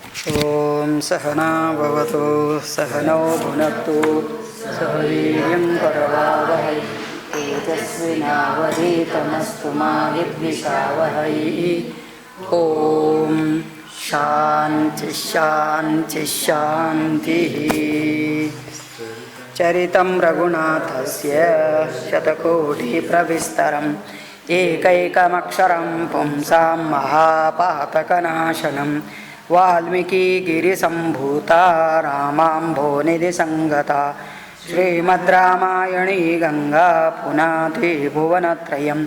ओम सहना भवतु सहनौ भुनक्तु सह वीर्यं करवावहै तेजस्विनावधीतमस्तु मा विद्विषावहै। ओम शांति शांति शांतिः। चरितं रघुनाथस्य शतकोटिप्रविस्तरम् एकैकमक्षरं पुंसां महापातकनाशनं वाल्मीकिगिरिसम्भूता रामाम्भोनिधिसङ्गता श्रीमद् रामायणी गंगा पुनाति भुवनत्रयं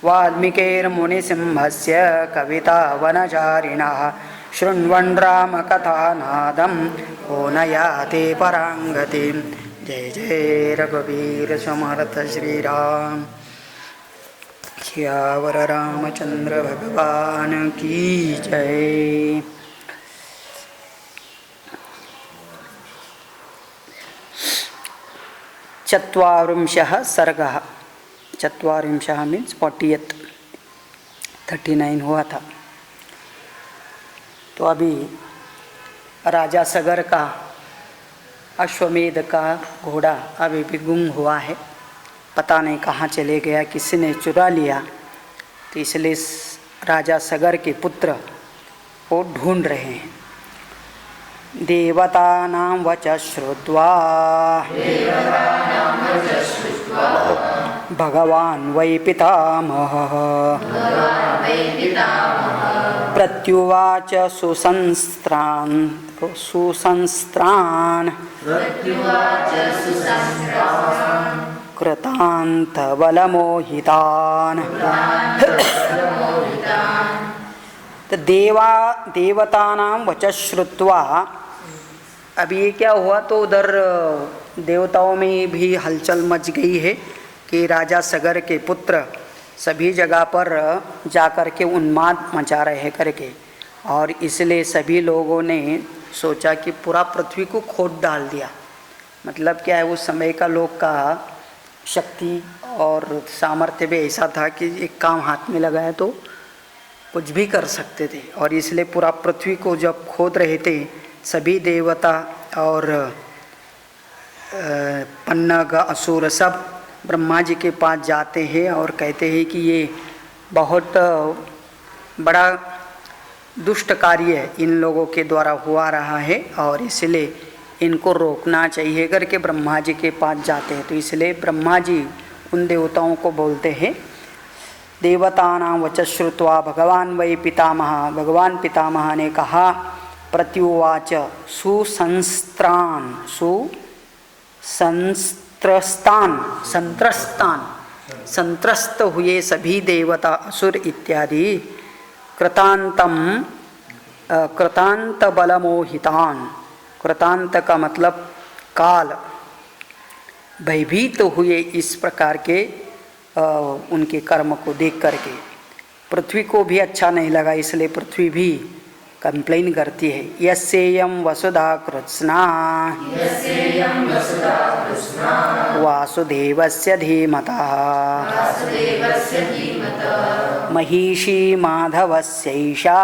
वाल्मीकिर्मुनिसिंहस्य कवितावनचारिणः शृण्वन् रामकथानादं को न याति पराङ्गतिं। जय जय रघुवीर समर्थ श्रीराम सियावर रामचंद्र भगवान की जय। चत्वारिंशः सर्गः। चत्वारिंशः मीन्स 39 हुआ था। तो अभी राजा सगर का अश्वमेध का घोड़ा अभी भी गुम हुआ है, पता नहीं कहाँ चले गया, किसी ने चुरा लिया। तो इसलिए राजा सगर के पुत्र को ढूंढ रहे हैं। देवतानां वच श्रुत्वा भगवान् वै पितामहः प्रत्युवाच सुसंस्त्रान् कृतान्तबलमोहितान्। तो देवतानां वच श्रुत्वा, अभी ये क्या हुआ, तो उधर देवताओं में भी हलचल मच गई है कि राजा सगर के पुत्र सभी जगह पर जाकर के उन्माद मचा रहे करके, और इसलिए सभी लोगों ने सोचा कि पूरा पृथ्वी को खोद डाल दिया। मतलब क्या है, उस समय का लोग का शक्ति और सामर्थ्य भी ऐसा था कि एक काम हाथ में लगाया तो कुछ भी कर सकते थे। और इसलिए पूरा पृथ्वी को जब खोद रहे थे, सभी देवता और पन्नग असुर सब ब्रह्मा जी के पास जाते हैं और कहते हैं कि ये बहुत बड़ा दुष्ट कार्य इन लोगों के द्वारा हुआ रहा है और इसलिए इनको रोकना चाहिए करके ब्रह्मा जी के पास जाते हैं। तो इसलिए ब्रह्मा जी उन देवताओं को बोलते हैं, देवतानां वच श्रुत्वा भगवान् वै पितामह, भगवान पितामह ने कहा, प्रत्युवाच संत्रस्त हुए सभी देवता असुर इत्यादि कृतांत बलमोहितान। कृतांत का मतलब काल, भयभीत हुए इस प्रकार के उनके कर्म को देख करके। पृथ्वी को भी अच्छा नहीं लगा, इसलिए पृथ्वी भी कंप्लेन करती है। यस्येयं वसुधा कृत्स्ना वासुदेवस्य धीमतः महिषी माधवस्यैषा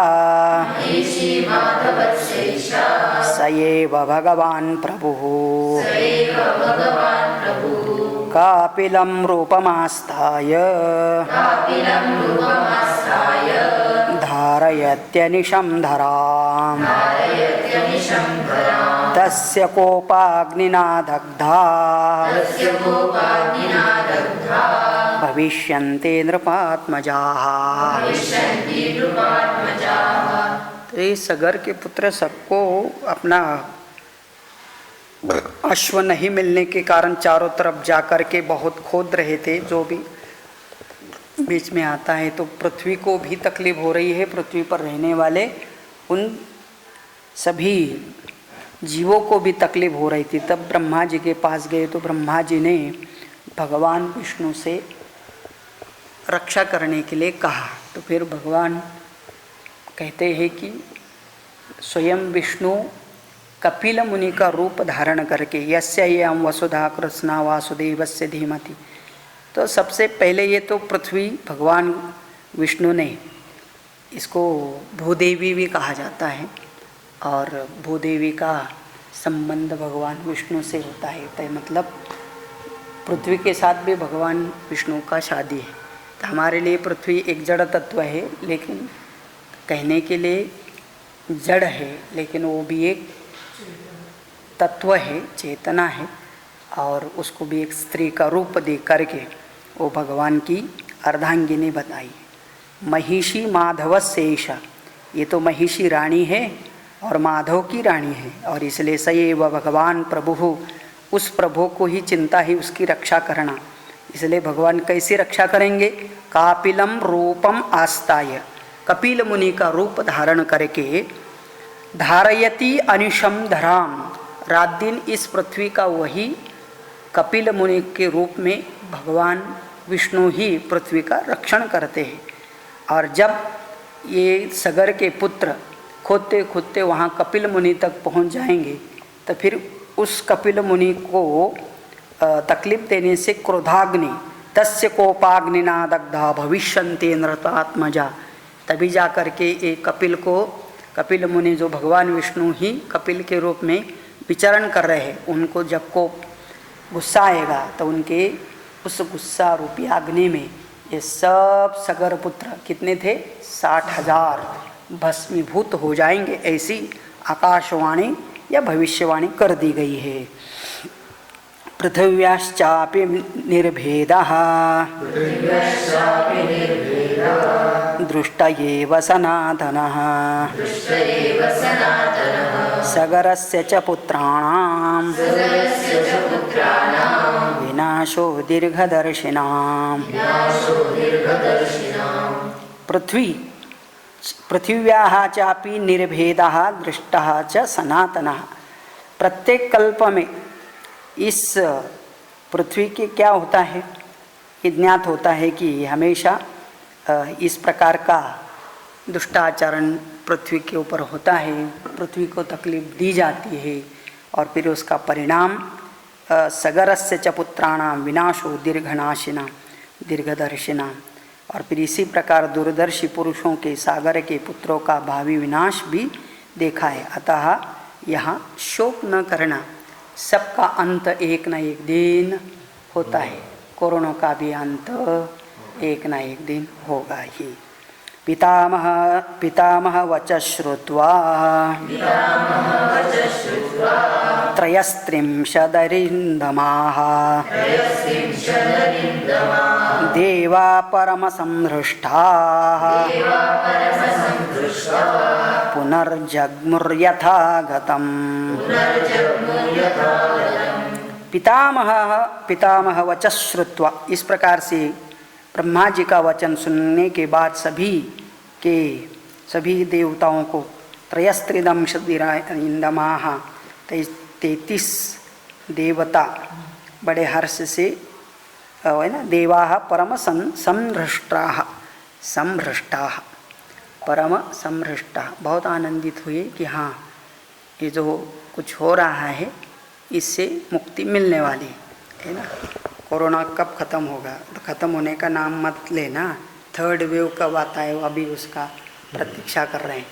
स एव भगवान् प्रभुः कापिलं रूपमास्ताय धारयत्यनिशं धराम् तस्य कोपाग्निना दग्धा भविष्यन्ते नृपात्मजाः। तो ये सगर के पुत्र सबको अपना अश्व नहीं मिलने के कारण चारों तरफ जाकर के बहुत खोद रहे थे। जो भी बीच में आता है तो पृथ्वी को भी तकलीफ हो रही है, पृथ्वी पर रहने वाले उन सभी जीवों को भी तकलीफ हो रही थी। तब ब्रह्मा जी के पास गए तो ब्रह्मा जी ने भगवान विष्णु से रक्षा करने के लिए कहा। तो फिर भगवान कहते हैं कि स्वयं विष्णु कपिल मुनि का रूप धारण करके यस्येयं वसुधा कृत्स्ना वासुदेवस्य धीमति। तो सबसे पहले ये तो पृथ्वी भगवान विष्णु ने, इसको भूदेवी भी कहा जाता है, और भूदेवी का संबंध भगवान विष्णु से होता है। तो मतलब पृथ्वी के साथ भी भगवान विष्णु का शादी है। तो हमारे लिए पृथ्वी एक जड़ तत्व है, लेकिन कहने के लिए जड़ है, लेकिन वो भी एक तत्व है, चेतना है, और उसको भी एक स्त्री का रूप दे करके वो भगवान की अर्धांगिनी बताई। महिषी माधव शेषा, ये तो महिषी रानी है और माधव की रानी है, और इसलिए सएव भगवान प्रभु, उस प्रभु को ही चिंता ही उसकी रक्षा करना। इसलिए भगवान कैसे रक्षा करेंगे? कापिलम रूपम आस्ताय, कपिल मुनि का रूप धारण करके धारयति अनिशम धराम, रात दिन इस पृथ्वी का वही कपिल मुनि के रूप में भगवान विष्णु ही पृथ्वी का रक्षण करते हैं। और जब ये सगर के पुत्र खोदते खोदते वहाँ कपिल मुनि तक पहुँच जाएंगे, तो फिर उस कपिल मुनि को तकलीफ देने से क्रोधाग्नि, तस्य कोपाग्निना दग्धा भविष्यन्ते नृतात्मजा, तभी जा कर के एक कपिल मुनि जो भगवान विष्णु ही कपिल के रूप में विचरण कर रहे हैं, उनको जब को गुस्सा आएगा तो उनके उस गुस्सा रूपी अग्नि में ये सब सगर पुत्र कितने थे? 60,000 भस्मीभूत हो जाएंगे। ऐसी आकाशवाणी या भविष्यवाणी कर दी गई है। पृथिव्याश्चापि निर्भेदः दृष्ट एव सनातनः सगरस्य च पुत्राणां विनाशो दीर्घदर्शिनां। पृथिव्याः चापि निर्भेदः दृष्टः च सनातनः। प्रत्येक कल्प में इस पृथ्वी के क्या होता है? ज्ञात होता है कि हमेशा इस प्रकार का दुष्टाचरण पृथ्वी के ऊपर होता है, पृथ्वी को तकलीफ दी जाती है, और फिर उसका परिणाम सगरस्य च पुत्राणां विनाशो दीर्घनाशिना दीर्घदर्शिना। और फिर इसी प्रकार दूरदर्शी पुरुषों के सागर के पुत्रों का भावी विनाश भी देखा है। अतः यहाँ शोक न करना, सबका अंत एक न एक दिन होता है। कोरोना का भी अंत एक न एक दिन होगा ही। पितामह वच श्रुत्वा त्रयस्त्रिंशदरिन्दमाः देवा परमसंहृष्टाः पुनर्जग्मुर्यथा गतम्। पितामह वच श्रुत्वा, इस प्रकार से ब्रह्मा जी का वचन सुनने के बाद सभी देवताओं को त्रयस्त्रिदंशदिराइन्दमाः 33 देवता बड़े हर्ष से है ना, देवाः परम संहृष्टाः परम संहृष्टाः, बहुत आनंदित हुए कि हाँ, ये जो कुछ हो रहा है इससे मुक्ति मिलने वाली है ना। कोरोना कब ख़त्म होगा? तो ख़त्म होने का नाम मत लेना, थर्ड वेव कब आता है वो अभी उसका प्रतीक्षा कर रहे हैं।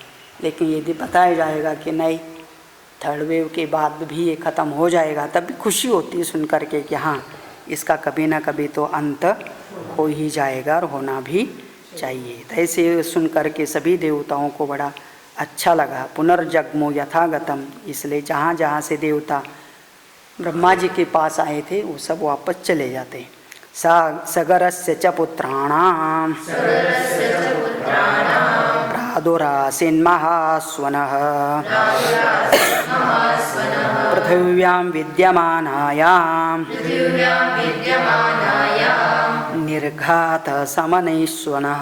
लेकिन यदि बताया जाएगा कि नहीं, थर्ड वेव के बाद भी ये ख़त्म हो जाएगा, तब भी खुशी होती है सुन करके कि हाँ, इसका कभी ना कभी तो अंत हो ही जाएगा और होना भी चाहिए। तो ऐसे सुन करके सभी देवताओं को बड़ा अच्छा लगा। पुनर्जग्मो यथागतम, इसलिए जहाँ जहाँ से देवता ब्रह्मा जी के पास आए थे वो सब वापस चले जाते हैं। सगरस्य च पुत्राणां प्रादुरासीन्महास्वनः पृथिव्यां विद्यमानायां निर्घातसमनैस्वनः।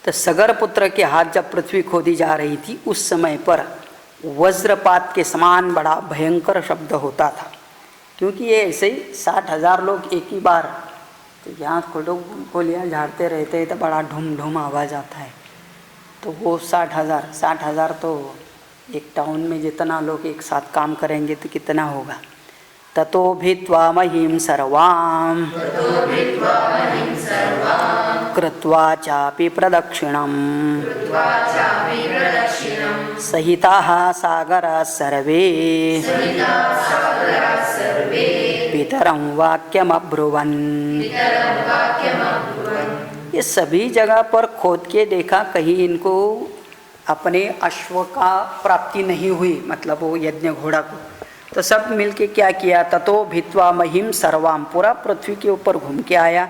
तो सगर पुत्र के हाथ जब पृथ्वी खोदी जा रही थी, उस समय पर वज्रपात के समान बड़ा भयंकर शब्द होता था, क्योंकि ये ऐसे ही 60,000 लोग एक ही बार तो यहाँ गोलियाँ झाड़ते रहते हैं तो बड़ा ढूम ढूम आवाज़ आता है। तो वो 60,000 तो एक टाउन में जितना लोग एक साथ काम करेंगे तो कितना होगा। ततो भित्वा महीं सर्वां कृत्वा चापि प्रदक्षिणम् सहिताः सागराः सर्वे पितरं वाक्यमब्रुवन्। ये सभी जगह पर खोद के देखा, कहीं इनको अपने अश्व का प्राप्ति नहीं हुई, मतलब वो यज्ञ घोड़ा को। तो सब मिलके क्या किया, ततो भित्वा महिम सर्वाम, पूरा पृथ्वी के ऊपर घूम के आया,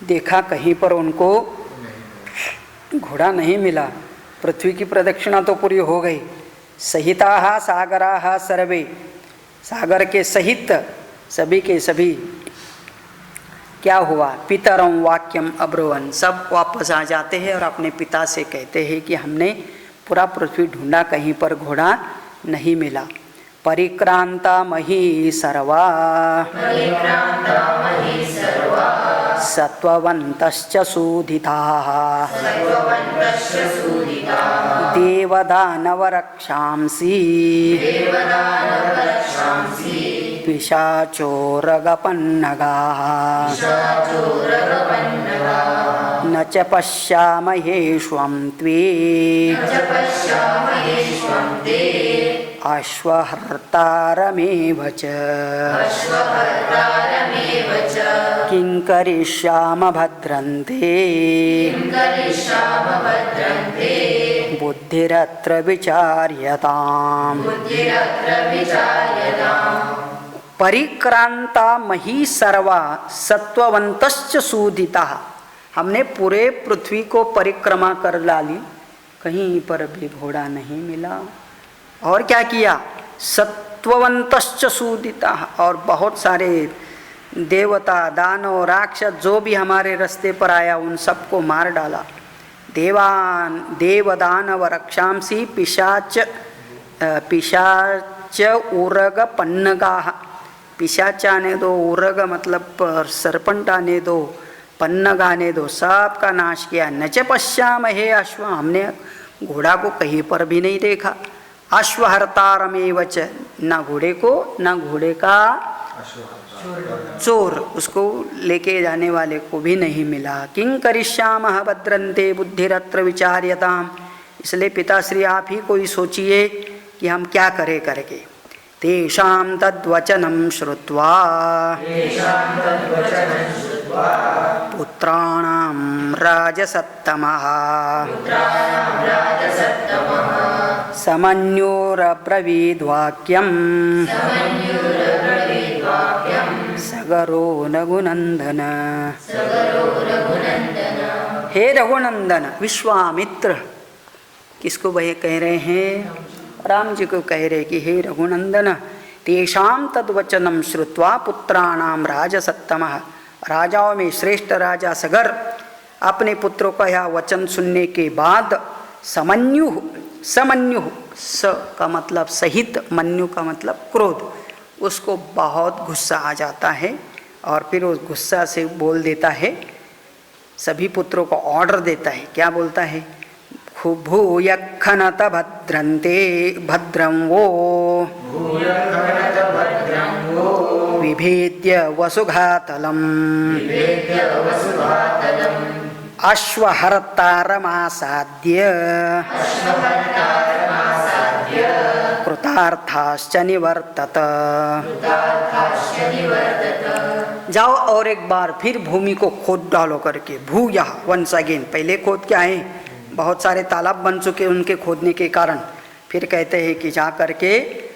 देखा कहीं पर उनको घोड़ा नहीं मिला। पृथ्वी की प्रदक्षिणा तो पूरी हो गई। सहिताः सागराः सर्वे, सागर के सहित सभी के सभी क्या हुआ, पितरं वाक्यम अब्रुवन्, सब वापस आ जाते हैं और अपने पिता से कहते हैं कि हमने पूरा पृथ्वी ढूंढा, कहीं पर घोड़ा नहीं मिला। परिक्रांता मही सर्वा सत्ववन्तश्च सूदिताः देवदानवरक्षांसि पिशाचोरगपन्नगाः न च पश्यामहेष्वं त्वे अश्वहर्तारमेव च किं करिष्याम भद्रन्ते बुद्धिरत्र विचार्यताम्। परिक्रांता मही सर्वा सत्ववन्तश्च सूदिताः, हमने पूरे पृथ्वी को परिक्रमा कर डाली, कहीं पर भी घोड़ा नहीं मिला। और क्या किया, सत्ववन्तश्च सूदिताः, और बहुत सारे देवता दानव राक्षस जो भी हमारे रास्ते पर आया उन सबको मार डाला। देवदानव रक्षांसी पिशाच उरग पन्नगाः, पिशाच आने दो, उरग मतलब सरपंट आने दो, पन्नग आने दो, सबका नाश किया। न च पश्यामहे अश्व, हमने घोड़ा को कहीं पर भी नहीं देखा। अश्वहर्तारमेव च, न घोड़े को न घोड़े का चोर, उसको लेके जाने वाले को भी नहीं मिला। किं करिष्यामः भद्रन्ते बुद्धिरत्र विचार्यताम्, इसलिए पिताश्री आप ही कोई सोचिए कि हम क्या करें करके। तेषां तद्वचनं श्रुत्वा पुत्राणां राजसत्तमः समन्योरब्रवीद्वाक्यं सगरो रघुनंदन। हे रघुनंदन, विश्वामित्र किसको वह कह रहे हैं, राम जी को कह रहे कि हे रघुनंदन, तेषां तद्वचनं श्रुत्वा पुत्राणां राजसत्तमः, राजाओं में श्रेष्ठ राजा सगर अपने पुत्रों का यह वचन सुनने के बाद समन्यु, स का मतलब सहित, मन्यु का मतलब क्रोध, उसको बहुत गुस्सा आ जाता है और फिर उस गुस्सा से बोल देता है, सभी पुत्रों को ऑर्डर देता है। क्या बोलता है, भूय खनत भद्रन्ते भद्रं वो विभेद्य वसुघातलम् अश्वहर्तारमासाद्य कृतार्थाश्च निवर्तत। जाओ और एक बार फिर भूमि को खोद डालो करके, भूयः वंस अगेन, पहले खोद के आए, बहुत सारे तालाब बन चुके उनके खोदने के कारण, फिर कहते हैं कि जा करके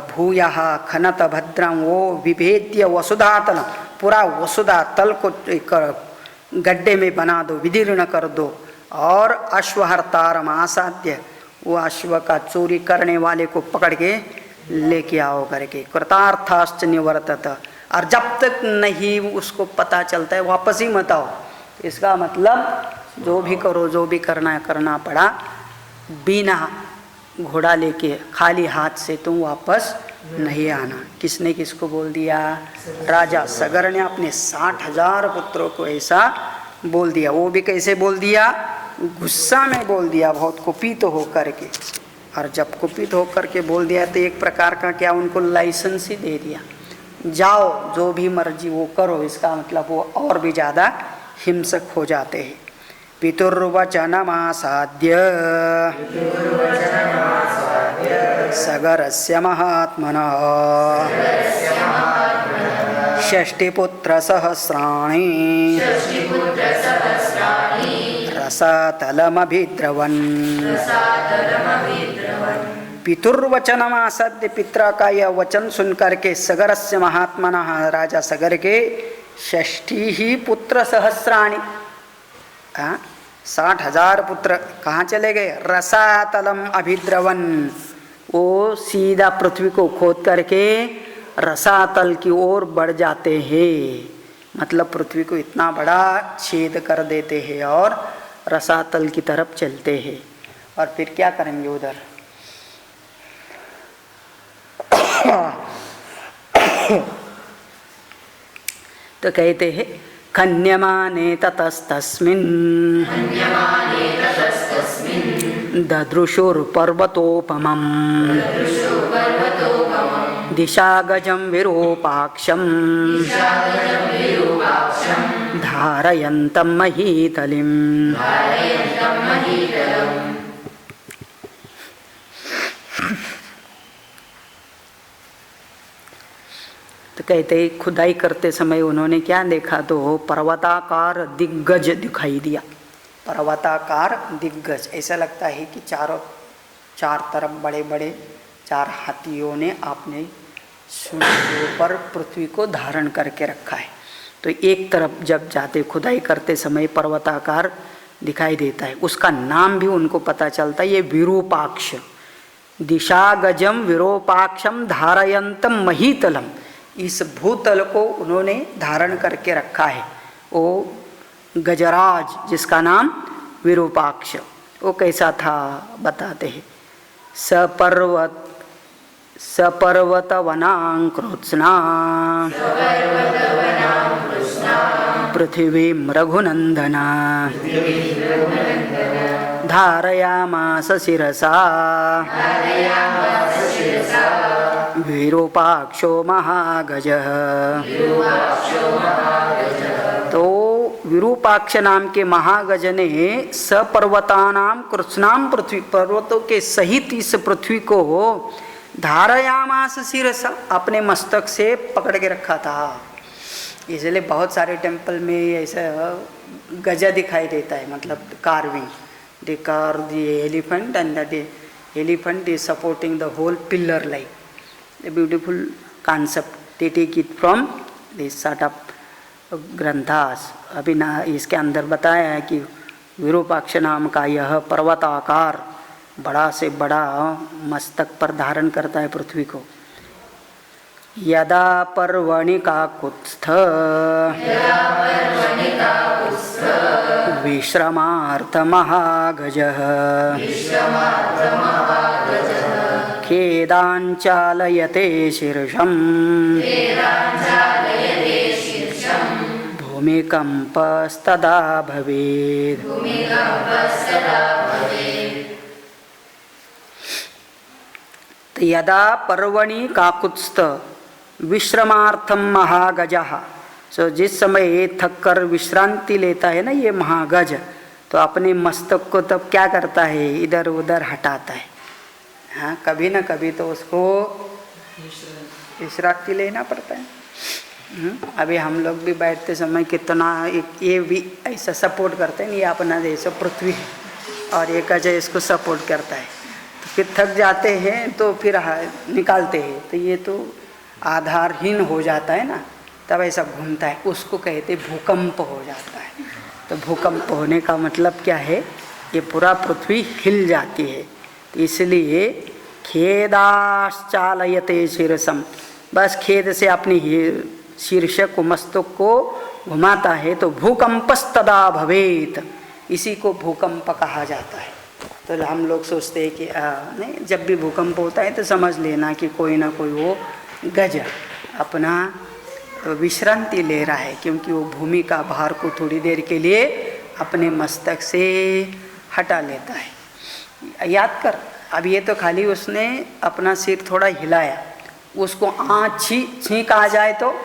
भूयः खनत भद्रं वो विभेद्य वसुधातल, पूरा वसुधा तल को एक गड्ढे में बना दो, विदीर्ण कर दो, और अश्वहर्तारम आसाद्य, वो अश्व का चोरी करने वाले को पकड़ के लेके आओ करके, कृतार्थाश्च निवर्तत, और जब तक नहीं उसको पता चलता है वापस ही मत आओ। इसका मतलब जो भी करो, जो भी करना पड़ा, बिना घोड़ा लेके खाली हाथ से तुम वापस नहीं आना। किसने किसको बोल दिया, राजा सगर ने अपने 60,000 पुत्रों को ऐसा बोल दिया। वो भी कैसे बोल दिया, गुस्सा में बोल दिया, बहुत कुपित होकर के। और जब कुपित होकर के बोल दिया तो एक प्रकार का क्या उनको लाइसेंस ही दे दिया, जाओ जो भी मर्जी वो करो, इसका मतलब वो और भी ज़्यादा हिंसक हो जाते हैं। पितुर्वचनमासाद्य सगरस्य महात्मनः षष्टिपुत्रसहस्राणि रसातलमभिद्रवन्। पितुर्वचनमासाद्य, पिता का यह वचन सुनकर के सगरस्य महात्मनः, राजा सगर के 60 पुत्र सहस्राणि, 60,000 पुत्र कहाँ चले गए? रसातलम अभिद्रवन, वो सीधा पृथ्वी को खोद करके रसातल की ओर बढ़ जाते हैं। मतलब पृथ्वी को इतना बड़ा छेद कर देते हैं और रसातल की तरफ चलते हैं। और फिर क्या करेंगे उधर? तो कहते हैं खन्यमाने ततस्तस्मिन् ददृशुर्पर्वतोपमम् दिशागजं विरूपाक्षं धारयन्तं महीतलिम्। तो कहते हैं खुदाई करते समय उन्होंने क्या देखा? तो पर्वताकार दिग्गज दिखाई दिया। पर्वताकार दिग्गज, ऐसा लगता है कि चार तरफ बड़े बड़े 4 हाथियों ने अपने सूंड के ऊपर पृथ्वी को धारण करके रखा है। तो एक तरफ जब जाते खुदाई करते समय पर्वताकार दिखाई देता है, उसका नाम भी उनको पता चलता है, ये विरूपाक्ष। दिशागजम विरूपाक्षम धारयंतम महीतलम, इस भूतल को उन्होंने धारण करके रखा है। वो गजराज जिसका नाम विरूपाक्ष, वो कैसा था बताते हैं। सपर्वत वनांकृत्स्ना पृथिवी रघुनंदना धारयामास शिरसा विरूपाक्षो महागजः। तो विरूपाक्ष नाम के महागज ने सपर्वतानाम कृत्स्नाम, पृथ्वी पर्वतों के सहित इस पृथ्वी को धारयामास शिरसा, अपने मस्तक से पकड़ के रखा था। इसलिए बहुत सारे टेम्पल में ऐसा गजा दिखाई देता है, मतलब carving, the car the elephant and the elephant is supporting the whole pillar like a beautiful concept. They take it from this sort of ग्रंथास। अभी ना इसके अंदर बताया है कि विरूपाक्ष नाम का यह पर्वताकार बड़ा से बड़ा मस्तक पर धारण करता है पृथ्वी को। यदा पर्वणि काकुत्स्थ विश्रमार्थ महागजः खेदाञ्चालयते शीर्षम् भूमिकम्पस्तदा भवेत्। यदा पर्वणि काकुत्स्थ विश्रमार्थम महागजः, सो जिस समय थक कर विश्रांति लेता है ना ये महागज, तो अपने मस्तक को तब क्या करता है? इधर उधर हटाता है। हाँ, कभी ना कभी तो उसको विश्रांति लेना पड़ता है। अभी हम लोग भी बैठते समय कितना ये भी ऐसा सपोर्ट करते हैं, ये अपना जैसा पृथ्वी है और एक अजय इसको सपोर्ट करता है, तो फिर थक जाते हैं तो फिर निकालते हैं, तो ये तो आधारहीन हो जाता है ना, तब ऐसा घूमता है, उसको कहते भूकंप हो जाता है। तो भूकंप होने का मतलब क्या है? ये पूरा पृथ्वी हिल जाती है। इसलिए खेदाश्चालयते शीर्षम, बस खेद से अपनी शीर्ष को मस्तक को घुमाता है, तो भूकंपस्तदा भवेत, इसी को भूकंप कहा जाता है। तो हम लोग सोचते हैं कि नहीं, जब भी भूकंप होता है तो समझ लेना कि कोई ना कोई वो गज अपना विश्रांति ले रहा है, क्योंकि वो भूमि का भार को थोड़ी देर के लिए अपने मस्तक से हटा लेता है। याद कर, अब ये तो खाली उसने अपना सिर थोड़ा हिलाया, उसको छींक आ जाए तो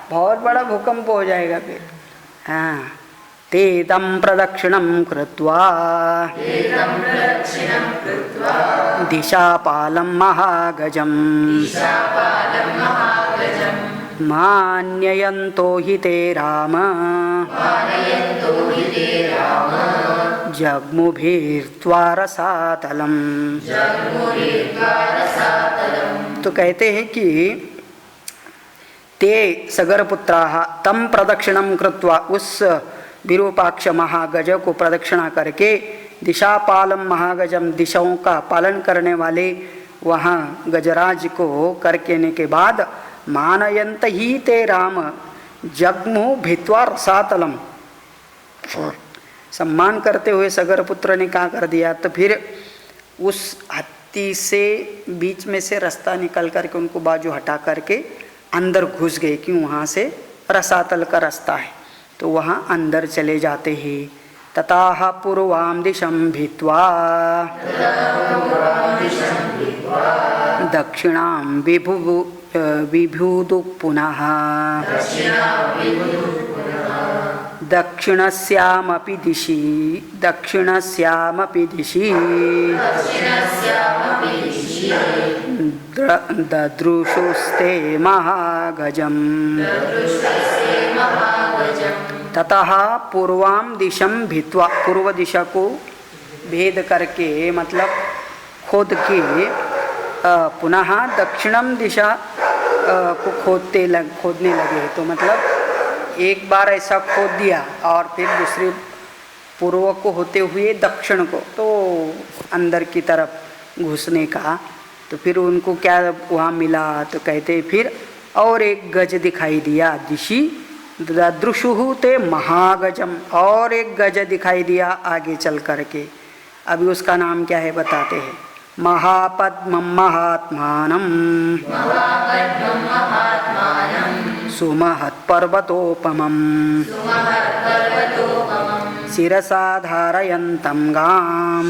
बहुत बड़ा भूकंप हो जाएगा फिर। हाँ, ते तं प्रदक्षिणं कृत्वा दिशापालं महागजम् मान्ययन्तो हि ते राम जग्मुभिर्त्वा रसातलम्। तो कहते हैं कि ते सगरपुत्राः तं प्रदक्षिणं कृत्वा, उस विरूपाक्ष महागज को प्रदक्षिणा करके, दिशापालम महागजम, दिशाओं का पालन करने वाले वहाँ गजराज को करके के बाद, मानयंत ही ते राम जग्मु भित्वा रसातलम, सम्मान करते हुए सगरपुत्र ने क्या कर दिया, तो फिर उस हाथी से बीच में से रास्ता निकल करके उनको बाजू हटा करके अंदर घुस गए, क्यों वहाँ से रसातल का रास्ता है, तो वहाँ अंदर चले जाते हैं। तताह पूर्वां दिशं भित्वा दक्षिणां विभूदु पुनः दक्षिणस्यामपि दिशि ददृशुस्ते महागजम्। ततः पूर्वां दिशं भित्वा, पूर्व दिशा को भेद करके, मतलब खोद के पुनः दक्षिणम दिशा को खोदने लगे। तो मतलब एक बार ऐसा खोद दिया और फिर दूसरे पूर्व को होते हुए दक्षिण को, तो अंदर की तरफ घुसने का। तो फिर उनको क्या वहाँ मिला, तो कहते फिर और एक गज दिखाई दिया, दिशि ददृशुः ते महागजम, और एक गज दिखाई दिया आगे चल करके। अभी उसका नाम क्या है बताते हैं, महापद्मं महात्मानं सुमहत्पर्वतोपमं शिरसा धारयन्तं गां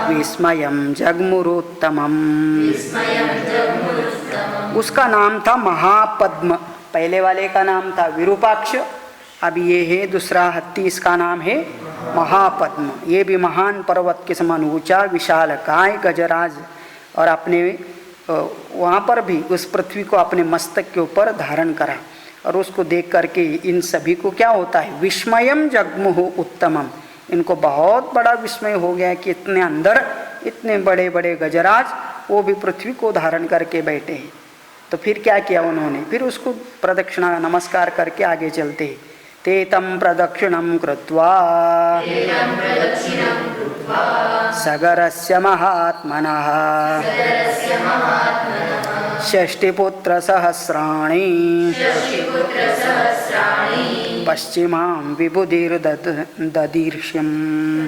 विस्मयं जगमुरुत्तमम्। उसका नाम था महापद्म, पहले वाले का नाम था विरूपाक्ष, अब ये है दूसरा हत्ती, इसका नाम है महापद्म। ये भी महान पर्वत के समान ऊंचा विशालकाय गजराज, और अपने वहाँ पर भी उस पृथ्वी को अपने मस्तक के ऊपर धारण करा। और उसको देख करके इन सभी को क्या होता है, विस्मयम जग्मुः उत्तमम, इनको बहुत बड़ा विस्मय हो गया कि इतने अंदर इतने बड़े बड़े गजराज वो भी पृथ्वी को धारण करके बैठे हैं। तो फिर क्या किया उन्होंने, फिर उसको प्रदक्षिणा नमस्कार करके आगे चलते हैं। ते तं प्रदक्षिणं कृत्वा सगरस्य महात्मनः षष्टिपुत्रसहस्राणि पश्चिमां विबुधिर्ददीर्ष्यम्।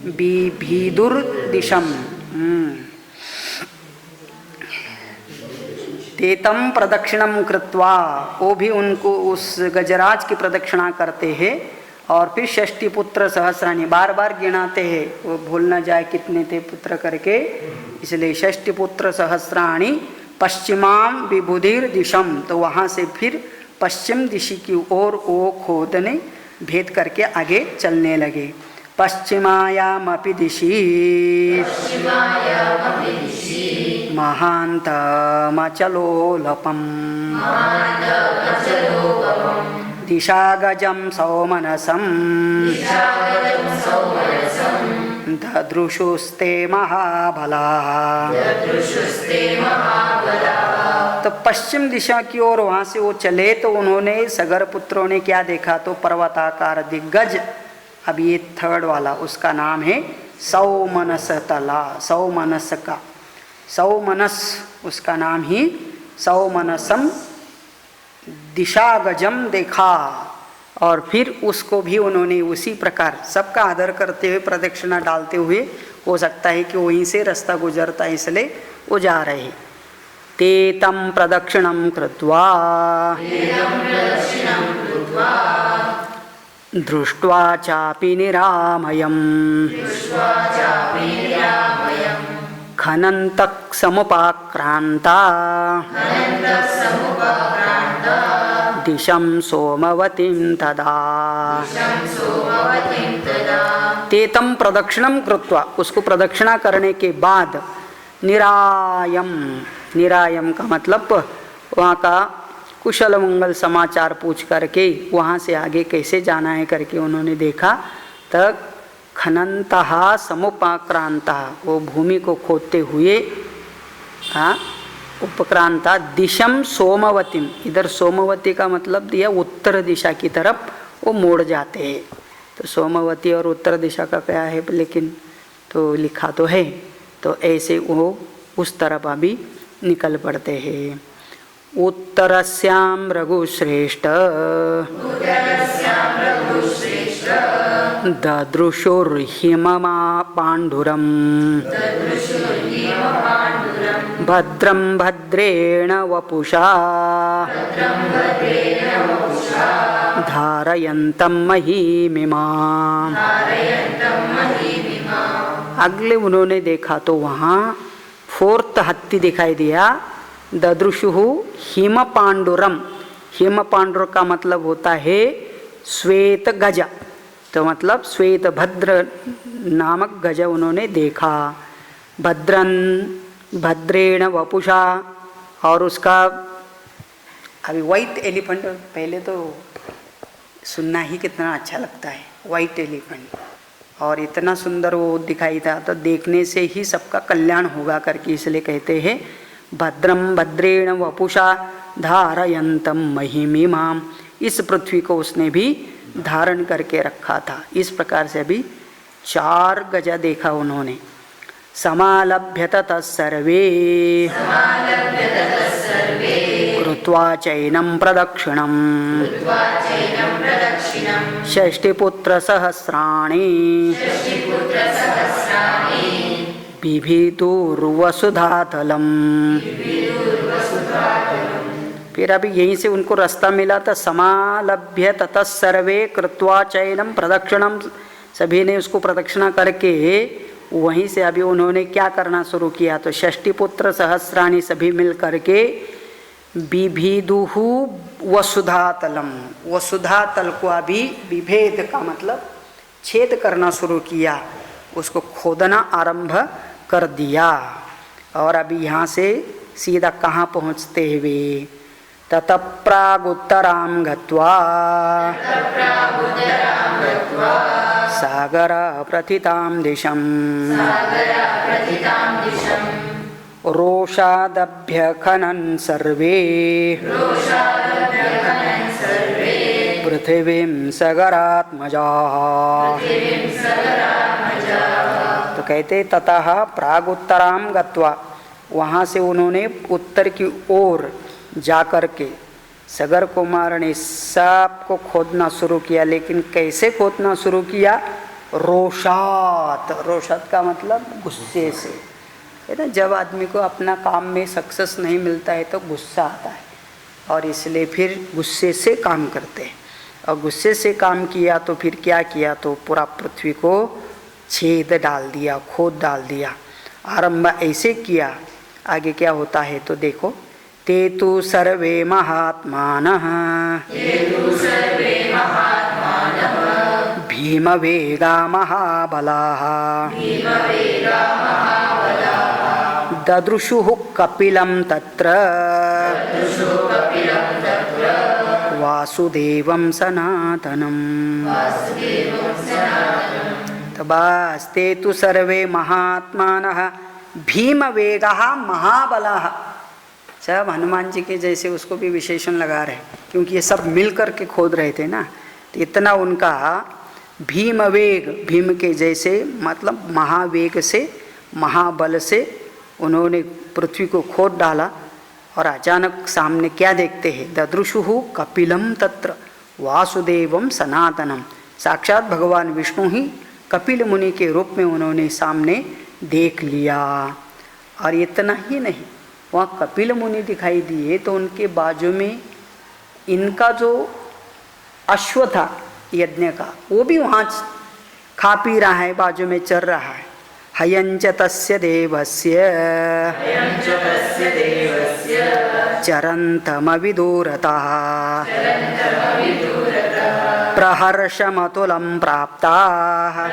बिभिदुर्दिशम्। तेतम प्रदक्षिणम कृत्वा, वो भी उनको उस गजराज की प्रदक्षिणा करते हैं। और फिर षष्टि पुत्र सहस्राणी, बार बार गिनाते हैं, वो भूल न जाए कितने थे पुत्र करके, इसलिए षष्टि पुत्र सहस्राणी पश्चिमां विबुधिर दिशम, तो वहाँ से फिर पश्चिम दिशा की ओर वो खोदने भेद करके आगे चलने लगे। पश्चिमायामपि दिशि महान्तमचलोलपम् दिशागजं सौमनसं ददृशुस्ते महाबलाः। तो पश्चिम दिशा की ओर वहाँ से वो चले, तो उन्होंने सगर पुत्रों ने क्या देखा, तो पर्वताकार दिग्गज। अब ये थर्ड वाला, उसका नाम है सौमनस तला, सौमनस का सौमनस, उसका नाम ही सौमनसम दिशागजम देखा। और फिर उसको भी उन्होंने उसी प्रकार सबका आदर करते हुए प्रदक्षिणा डालते हुए, हो सकता है कि वहीं से रास्ता गुजरता है इसलिए वो जा रहे। ते तं प्रदक्षिणं कृत्वा दृष्ट्वा चापि निरामयम् खनन्तः समुपाक्रान्ता दिशं सोमवतीं तदा तेतं प्रदक्षिणं कृत्वा, उसको प्रदक्षिणा करने के बाद निरायम, निरायम का मतलब वहाँ का कुशल मंगल समाचार पूछ करके वहाँ से आगे कैसे जाना है करके उन्होंने देखा। तब खनन्तः समुपाक्रान्तः, वो भूमि को खोदते हुए उपक्रांता दिशम सोमवतीम, इधर सोमवती का मतलब दिया उत्तर दिशा की तरफ वो मोड़ जाते हैं। तो सोमवती और उत्तर दिशा का क्या है लेकिन तो लिखा तो है, तो ऐसे वो उस तरफ अभी निकल पड़ते हैं। उत्तरस्याम रघुश्रेष्ठ ददृशुर्हिममा पाण्डुरम् भद्रं भद्रेण वपुषा धारयन्तं महीमिमाम्। अगले उन्होंने देखा तो वहाँ फोर्थ हत्ती दिखाई दिया। ददृशुहु हिम पांडुरम, हिम पांडुर का मतलब होता है श्वेत गज, तो मतलब श्वेत भद्र नामक गज उन्होंने देखा। भद्रन भद्रेण वपुषा, और उसका अभी वाइट एलिफेंट, पहले तो सुनना ही कितना अच्छा लगता है वाइट एलिफेंट, और इतना सुंदर वो दिखाई था तो देखने से ही सबका कल्याण होगा करके इसलिए कहते हैं भद्रम भद्रेण वपुषा धारयन्तम महिमिमाम। इस पृथ्वी को उसने भी धारण करके रखा था। इस प्रकार से अभी 4 गजा देखा उन्होंने। समालभ्य ततः सर्वे कृत्वा चैनं प्रदक्षिणम् षष्टिपुत्र सहस्राणि बिभिदुर्वसुधातलम्। फिर अभी यहीं से उनको रास्ता मिला था। समालभ्य ततः सर्वे कृत्वा चैनं प्रदक्षिणम्, सभी ने उसको प्रदक्षिणा करके वहीं से अभी उन्होंने क्या करना शुरू किया, तो षष्टिपुत्र सहस्राणि सभी मिल करके बिभिदुहु वसुधातलम, वसुधातल को अभी विभेद का मतलब छेद करना शुरू किया, उसको खोदना आरंभ कर दिया। और अभी यहाँ से सीधा कहाँ पहुँचते हुए ततः प्रागुत्तरां गत्वा सागर प्रथितां दिशं रोषादभ्यखनन् सर्वे पृथिवीं सगरात्मजा। तो कहते ततः प्रागुत्तरां गत्वा, वहाँ से उन्होंने उत्तर की ओर जाकर के सगर कुमार ने सबको खोदना शुरू किया। लेकिन कैसे खोदना शुरू किया, रोषात, रोषात का मतलब गुस्से से है ना। जब आदमी को अपना काम में सक्सेस नहीं मिलता है तो गुस्सा आता है, और इसलिए फिर गुस्से से काम करते हैं। और गुस्से से काम किया तो फिर क्या किया, तो पूरा पृथ्वी को छेद डाल दिया, खोद डाल दिया। आरंभ ऐसे किया, आगे क्या होता है तो देखो। ते तु सर्वे महात्मानः भीमवेगा महाबलाः ददृशुः कपिलं तत्र वासुदेवं सनातनम्। तो बस ते तु सर्वे महात्मानः भीमवेगः महाबलाः, सब हनुमान जी के जैसे उसको भी विशेषण लगा रहे, क्योंकि ये सब मिल कर के खोद रहे थे ना। तो इतना उनका भीमवेग, भीम के जैसे मतलब महावेग से, महाबल से उन्होंने पृथ्वी को खोद डाला। और अचानक सामने क्या देखते हैं, ददृशुहु कपिलम तत्र वासुदेवम सनातनम। साक्षात भगवान विष्णु ही कपिल मुनि के रूप में उन्होंने सामने देख लिया। और इतना ही नहीं, वहाँ कपिल मुनि दिखाई दिए तो उनके बाजू में इनका जो अश्व था यज्ञ का, वो भी वहाँ खा पी रहा है, बाजू में चल रहा है। हयंच तस्य देवस्य चरन्तमविदूरतः प्रहर्षमतुलं प्राप्ताः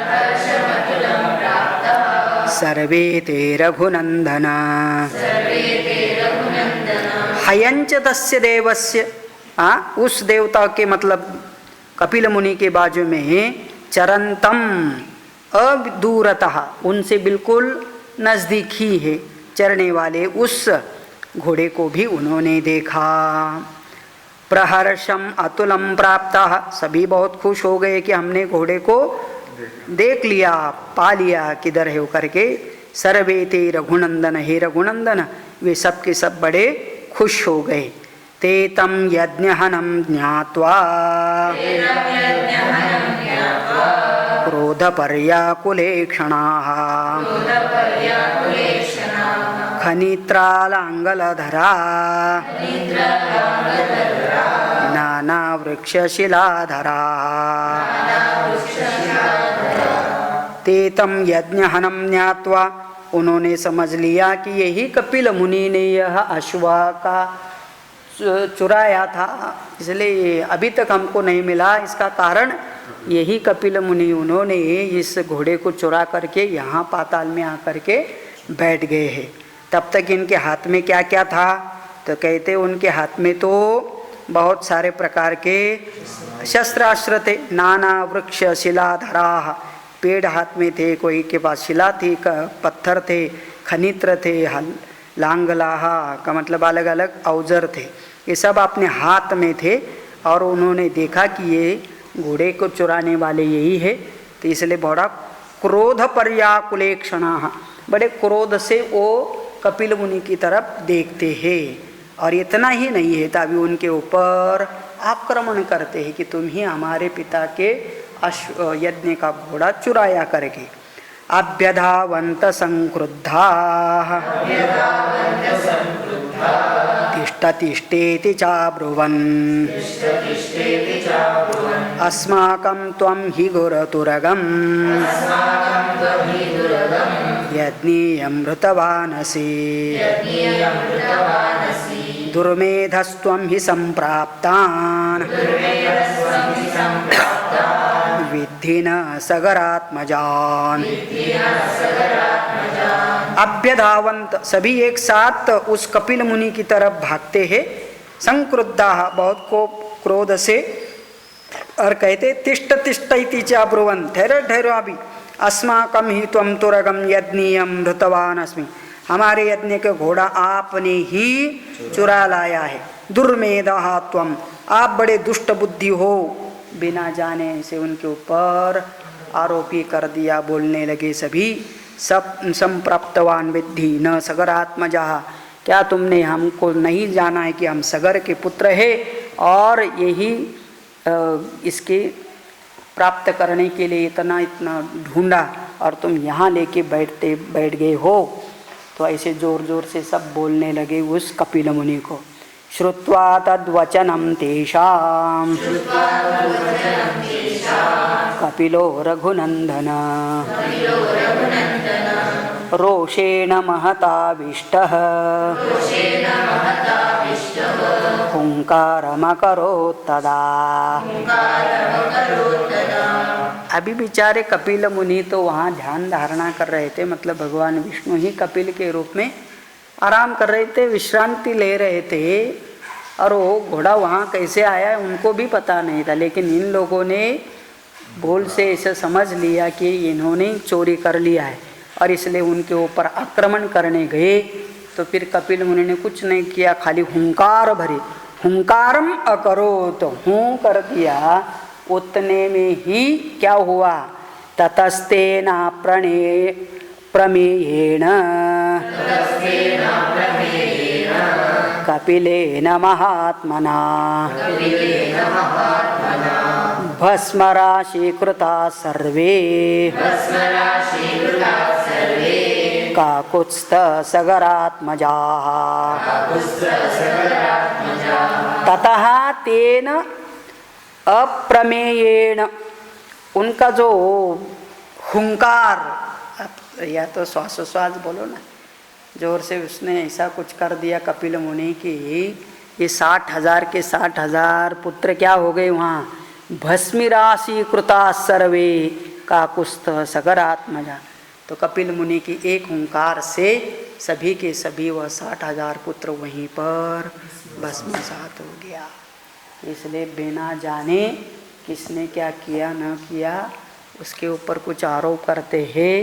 सर्वे ते रघुनंदन। हयंच तस्य देवस्य, उस देवता के मतलब कपिल मुनि के बाजू में चरंतम अदूरतः, उनसे बिल्कुल नजदीक ही है चरने वाले उस घोड़े को भी उन्होंने देखा। प्रहर्षम अतुलम प्राप्तः, सभी बहुत खुश हो गए कि हमने घोड़े को देख लिया, पा लिया, किधर है वो करके। सर्वे ते रघुनंदन, हे रघुनंदन, वे सब के सब बड़े खुश हो गए। ते तम यज्ञहनम ज्ञात्वा क्रोध पर्याकुलेक्षणाः खनित्रालांगलधरा नाना वृक्षशिलाधरा। ते तम यज्ञहनम ज्ञात्वा, उन्होंने समझ लिया कि यही कपिल मुनि ने यह अश्व का चुराया था, इसलिए अभी तक हमको नहीं मिला। इसका कारण यही कपिल मुनि, उन्होंने इस घोड़े को चुरा करके यहाँ पाताल में आकर के बैठ गए हैं। तब तक इनके हाथ में क्या क्या था, तो कहते उनके हाथ में तो बहुत सारे प्रकार के शस्त्रास्त्र थे। नाना वृक्ष शिलाधरा, पेड़ हाथ में थे, कोई के पास शिला थी, पत्थर थे, खनित्र थे, लांगलाहा का मतलब अलग अलग औजार थे, ये सब अपने हाथ में थे। और उन्होंने देखा कि ये घोड़े को चुराने वाले यही है, तो इसलिए बड़ा क्रोध पर्याकुलेक्षणाः, बड़े क्रोध से वो कपिल मुनि की तरफ देखते हैं। और इतना ही नहीं है, तभी उनके ऊपर आक्रमण करते हैं कि तुम ही हमारे पिता के यज्ञ का घोड़ा चुराया करके। अभ्यधावन्त संक्रुद्धाः तिष्ठतिष्ठेति चाब्रुवन् अस्माकं त्वं हि गुरुतुरगं यज्ञेयमृतवानसि दुर्मेधस्त्वं हि सम्प्राप्तान् विद्धि न सगरात्मजान। अभ्यधावंत, सभी एक साथ उस कपिल मुनि की तरफ भागते हैं। संक्रुद्धा, बहुत को क्रोध से, और कहते तिष्ठ तिष्ठ इति च ब्रुवन्, ठहरो ठहरो अभी, अस्माकं हि त्वं तुरगं यज्ञेयं हृतवान् अस्मि, हमारे यज्ञ का घोड़ा आपने ही चुरा लाया है। दुर्मेधः त्वं, आप बड़े दुष्ट बुद्धि हो। बिना जाने से उनके ऊपर आरोपी कर दिया, बोलने लगे सभी। सब संप्राप्तवान विद्धि न सगरात्मजा, क्या तुमने हमको नहीं जाना है कि हम सगर के पुत्र हैं, और यही इसके प्राप्त करने के लिए इतना इतना ढूंढा, और तुम यहाँ लेके बैठ गए हो। तो ऐसे जोर जोर से सब बोलने लगे उस कपिल मुनि को। श्रुत्वा तद्वचनं तेषां कपिलो रघुनंदन रोषेण महताविष्टः हुंकारमकरोत् तदा। अभी बेचारे कपिल मुनि तो वहाँ ध्यान धारणा कर रहे थे, मतलब भगवान विष्णु ही कपिल के रूप में आराम कर रहे थे, विश्रांति ले रहे थे। और वो घोड़ा वहाँ कैसे आया उनको भी पता नहीं था, लेकिन इन लोगों ने भूल से ऐसा समझ लिया कि इन्होंने चोरी कर लिया है, और इसलिए उनके ऊपर आक्रमण करने गए। तो फिर कपिल मुनि ने कुछ नहीं किया, खाली हुंकार भरे, हुंकारम अकरोत्, हूँ कर दिया। उतने में ही क्या हुआ, ततस्तेन प्रमेयेण कपिलेन महात्मना भस्मराशीकृता सर्वे काकुत्स्थ सगरात्मजाः। ततः तेन अप्रमेयेण, उनका जो हुंकार, या तो श्वासोश्वास बोलो ना, जोर से उसने ऐसा कुछ कर दिया कपिल मुनि की ये 60,000 के 60,000 पुत्र क्या हो गए वहाँ, भस्मीराशि कृता सर्वे काकुस्थ सगरात्मजा। तो कपिल मुनि की एक हुंकार से सभी के सभी वह 60,000 पुत्र वहीं पर भस्मसात हो गया। इसलिए बिना जाने किसने क्या किया न किया उसके ऊपर कुछ आरोप करते हैं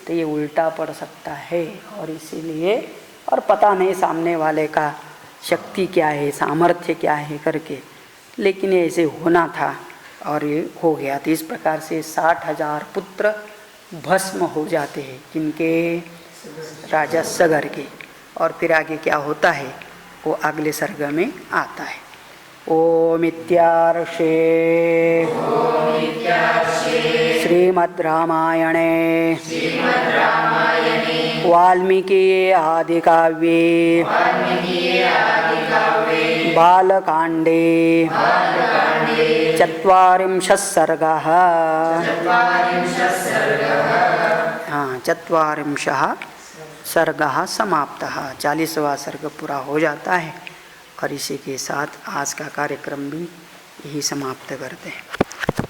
तो ये उल्टा पड़ सकता है। और इसीलिए, और पता नहीं सामने वाले का शक्ति क्या है, सामर्थ्य क्या है करके, लेकिन ये ऐसे होना था और ये हो गया। तो इस प्रकार से 60,000 पुत्र भस्म हो जाते हैं, किनके, राजा सगर के। और फिर आगे क्या होता है वो अगले सर्ग में आता है। ओमित्यार्षे श्रीमद् रामायणे वाल्मीकि आदिकाव्ये बालकांडे 40 सर्गः, 40 सर्गः समाप्तः, 40वां सर्ग पूरा हो जाता है। और इसी के साथ आज का कार्यक्रम भी यही समाप्त करते हैं।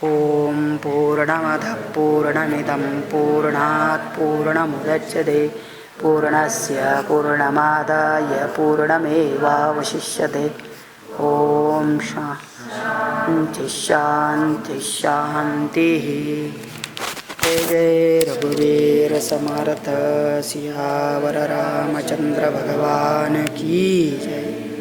ओम पूर्णमदः पूर्णमिदं पूर्णात् पूर्णमुदच्यते पूर्णस्य पूर्णमादाय पूर्णमेवावशिष्यते। ओम शांति शांति शांतिः। जय जय रघुवीर समर्थ सियावर रामचंद्र भगवान की जय।